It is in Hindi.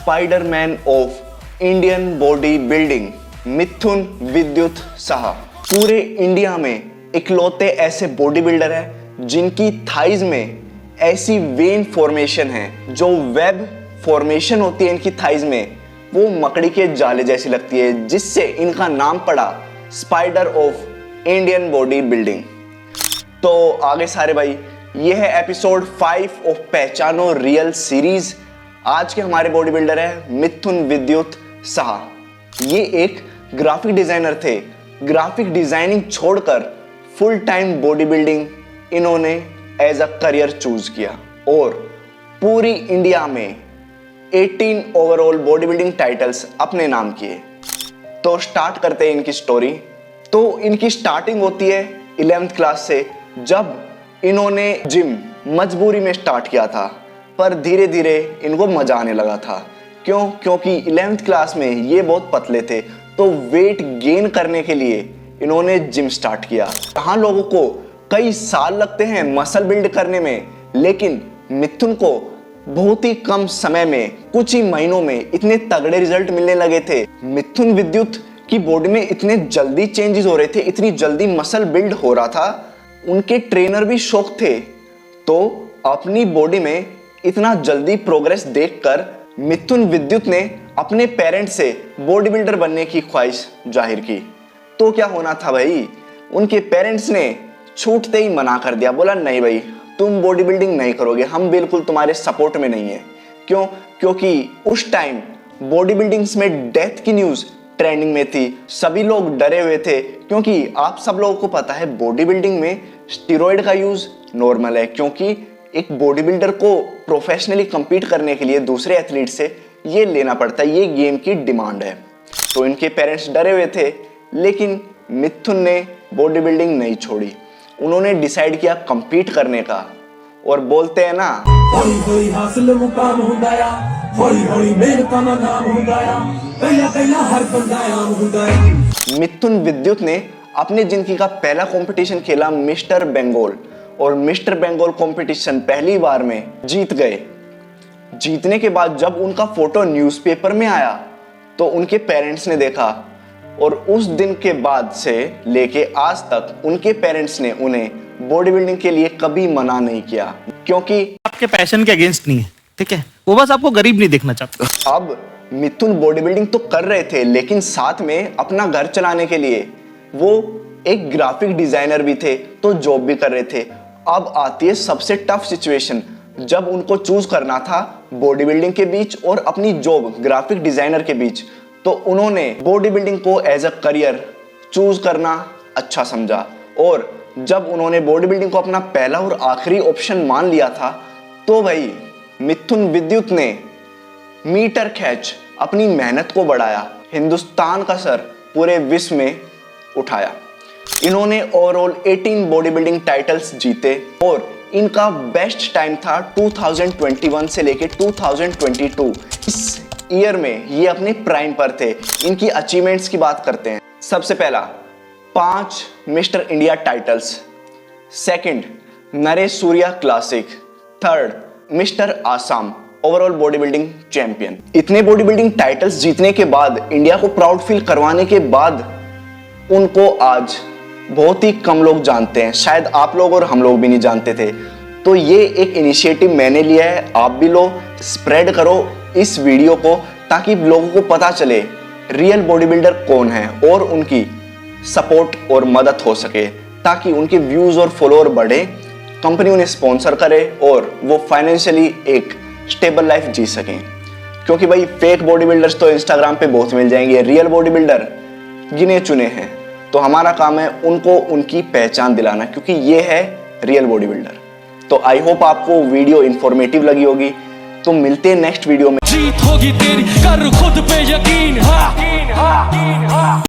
Spiderman of Indian bodybuilding Mithun Vidyut Saha पूरे इंडिया में इकलौते ऐसे बॉडी बिल्डर हैं जिनकी थाइज में ऐसी वेन फॉर्मेशन है, जो वेब फॉर्मेशन होती है इनकी थाइज में, वो मकड़ी के जाले जैसी लगती है, जिससे इनका नाम पड़ा spider of Indian body building. तो आगे सारे भाई, ये है एपिसोड 5 ऑफ पहचानो रियल सीरीज। आज के हमारे बॉडी बिल्डर है मिथुन विद्युत साहा। ये एक ग्राफिक डिजाइनर थे। ग्राफिक डिजाइनिंग छोड़कर फुल टाइम बॉडी बिल्डिंग इन्होंने एज अ करियर चूज किया और पूरी इंडिया में 18 ओवरऑल बॉडी बिल्डिंग टाइटल्स अपने नाम किए। तो स्टार्ट करते हैं इनकी स्टोरी। तो इनकी स्टार्टिंग होती है 11th क्लास से, जब इन्होंने जिम मजबूरी में स्टार्ट किया था, पर धीरे धीरे इनको मजा आने लगा था। क्योंकि 11th क्लास में ये बहुत पतले थे, तो वेट गेन करने के लिए इन्होंने जिम स्टार्ट किया। यहाँ लोगों को कई साल लगते हैं मसल बिल्ड करने में, लेकिन मिथुन को बहुत ही कम समय में, कुछ ही महीनों में इतने तगड़े रिजल्ट मिलने लगे थे। मिथुन विद्युत की बॉडी में इतने जल्दी चेंजेस हो रहे थे, इतनी जल्दी मसल बिल्ड हो रहा था, उनके ट्रेनर भी शौक थे। तो अपनी बॉडी में इतना जल्दी प्रोग्रेस देखकर मिथुन विद्युत ने अपने पेरेंट्स से बॉडी बिल्डर बनने की ख्वाहिश जाहिर की। तो क्या होना था भाई, उनके पेरेंट्स ने छूटते ही मना कर दिया। बोला नहीं भाई, तुम बॉडी बिल्डिंग नहीं करोगे, हम बिल्कुल तुम्हारे सपोर्ट में नहीं है। क्योंकि उस टाइम बॉडी बिल्डिंग्स में डेथ की न्यूज़ ट्रेंडिंग में थी। सभी लोग डरे हुए थे, क्योंकि आप सब लोगों को पता है बॉडी बिल्डिंग में स्टेरॉइड का यूज़ नॉर्मल है, क्योंकि एक बॉडी बिल्डर को प्रोफेशनली compete करने के लिए दूसरे एथलीट से ये लेना पड़ता है, ये गेम की डिमांड है। तो इनके पेरेंट्स डरे हुए थे, लेकिन मिथुन ने बॉडी बिल्डिंग नहीं छोड़ी। उन्होंने डिसाइड किया compete करने का, और बोलते हैं ना, हौली हौली हासिल मुकाम हुंदाया, हौली हौली मेहनत ना नाम हुंदाया, पहला पहला हर बंदा आम हुंदाया। मिथुन विद्युत ने अपने जिंदगी का पहला कंपटीशन खेला मिस्टर बंगाल, और मिस्टर बंगाल कंपटीशन पहली बार में जीत गए। जीतने के बाद जब उनका फोटो न्यूज़पेपर में आया, तो उनके पेरेंट्स ने देखा, और उस दिन के बाद से लेके आज तक उनके पेरेंट्स ने उन्हें बॉडी बिल्डिंग के लिए कभी मना नहीं किया, क्योंकि आपके पैशन के अगेंस्ट नहीं है, ठीक है, वो बस आपको गरीब नहीं देखना चाहता। अब मिथुन बॉडी बिल्डिंग तो कर रहे थे, लेकिन साथ में अपना घर चलाने के लिए वो एक ग्राफिक डिजाइनर भी थे, तो जॉब भी कर रहे थे। अब आती है सबसे टफ सिचुएशन, जब उनको चूज करना था बॉडी बिल्डिंग के बीच और अपनी जॉब ग्राफिक डिजाइनर के बीच। तो उन्होंने बॉडी बिल्डिंग को एज अ करियर चूज करना अच्छा समझा, और जब उन्होंने बॉडी बिल्डिंग को अपना पहला और आखिरी ऑप्शन मान लिया था, तो भाई मिथुन विद्युत ने मीटर खींच अपनी मेहनत को बढ़ाया, हिंदुस्तान का सर पूरे विश्व में उठाया। इन्होंने ओवरऑल 18 बॉडी बिल्डिंग टाइटल्स जीते, और इनका बेस्ट टाइम था 2021 से लेके 2022। इस ईयर में ये अपने प्राइम पर थे। इनकी अचीवमेंट्स की बात करते हैं। सबसे पहला 5 mister India titles, second Naresh Surya classic, third mister Assam overall body building champion. इतने बॉडी बिल्डिंग टाइटल्स जीतने के बाद, इंडिया को प्राउड फील करवाने के बाद, उनको आज बहुत ही कम लोग जानते हैं। शायद आप लोग और हम लोग भी नहीं जानते थे। तो ये एक इनिशिएटिव मैंने लिया है, आप भी लो, स्प्रेड करो इस वीडियो को, ताकि लोगों को पता चले रियल बॉडी बिल्डर कौन है और उनकी सपोर्ट और मदद हो सके, ताकि उनके व्यूज और फॉलोअर बढ़े, कंपनी उन्हें स्पॉन्सर करे और वो फाइनेंशियली एक स्टेबल लाइफ जी सकें। क्योंकि भाई फेक बॉडी बिल्डर्स तो इंस्टाग्राम पे बहुत मिल जाएंगे, रियल बॉडी बिल्डर गिने चुने हैं। तो हमारा काम है उनको उनकी पहचान दिलाना, क्योंकि ये है रियल बॉडी बिल्डर। तो आई होप आपको वीडियो इंफॉर्मेटिव लगी होगी। तो मिलते हैं नेक्स्ट वीडियो में। जीत होगी तेरी, कर खुद पे यकीन।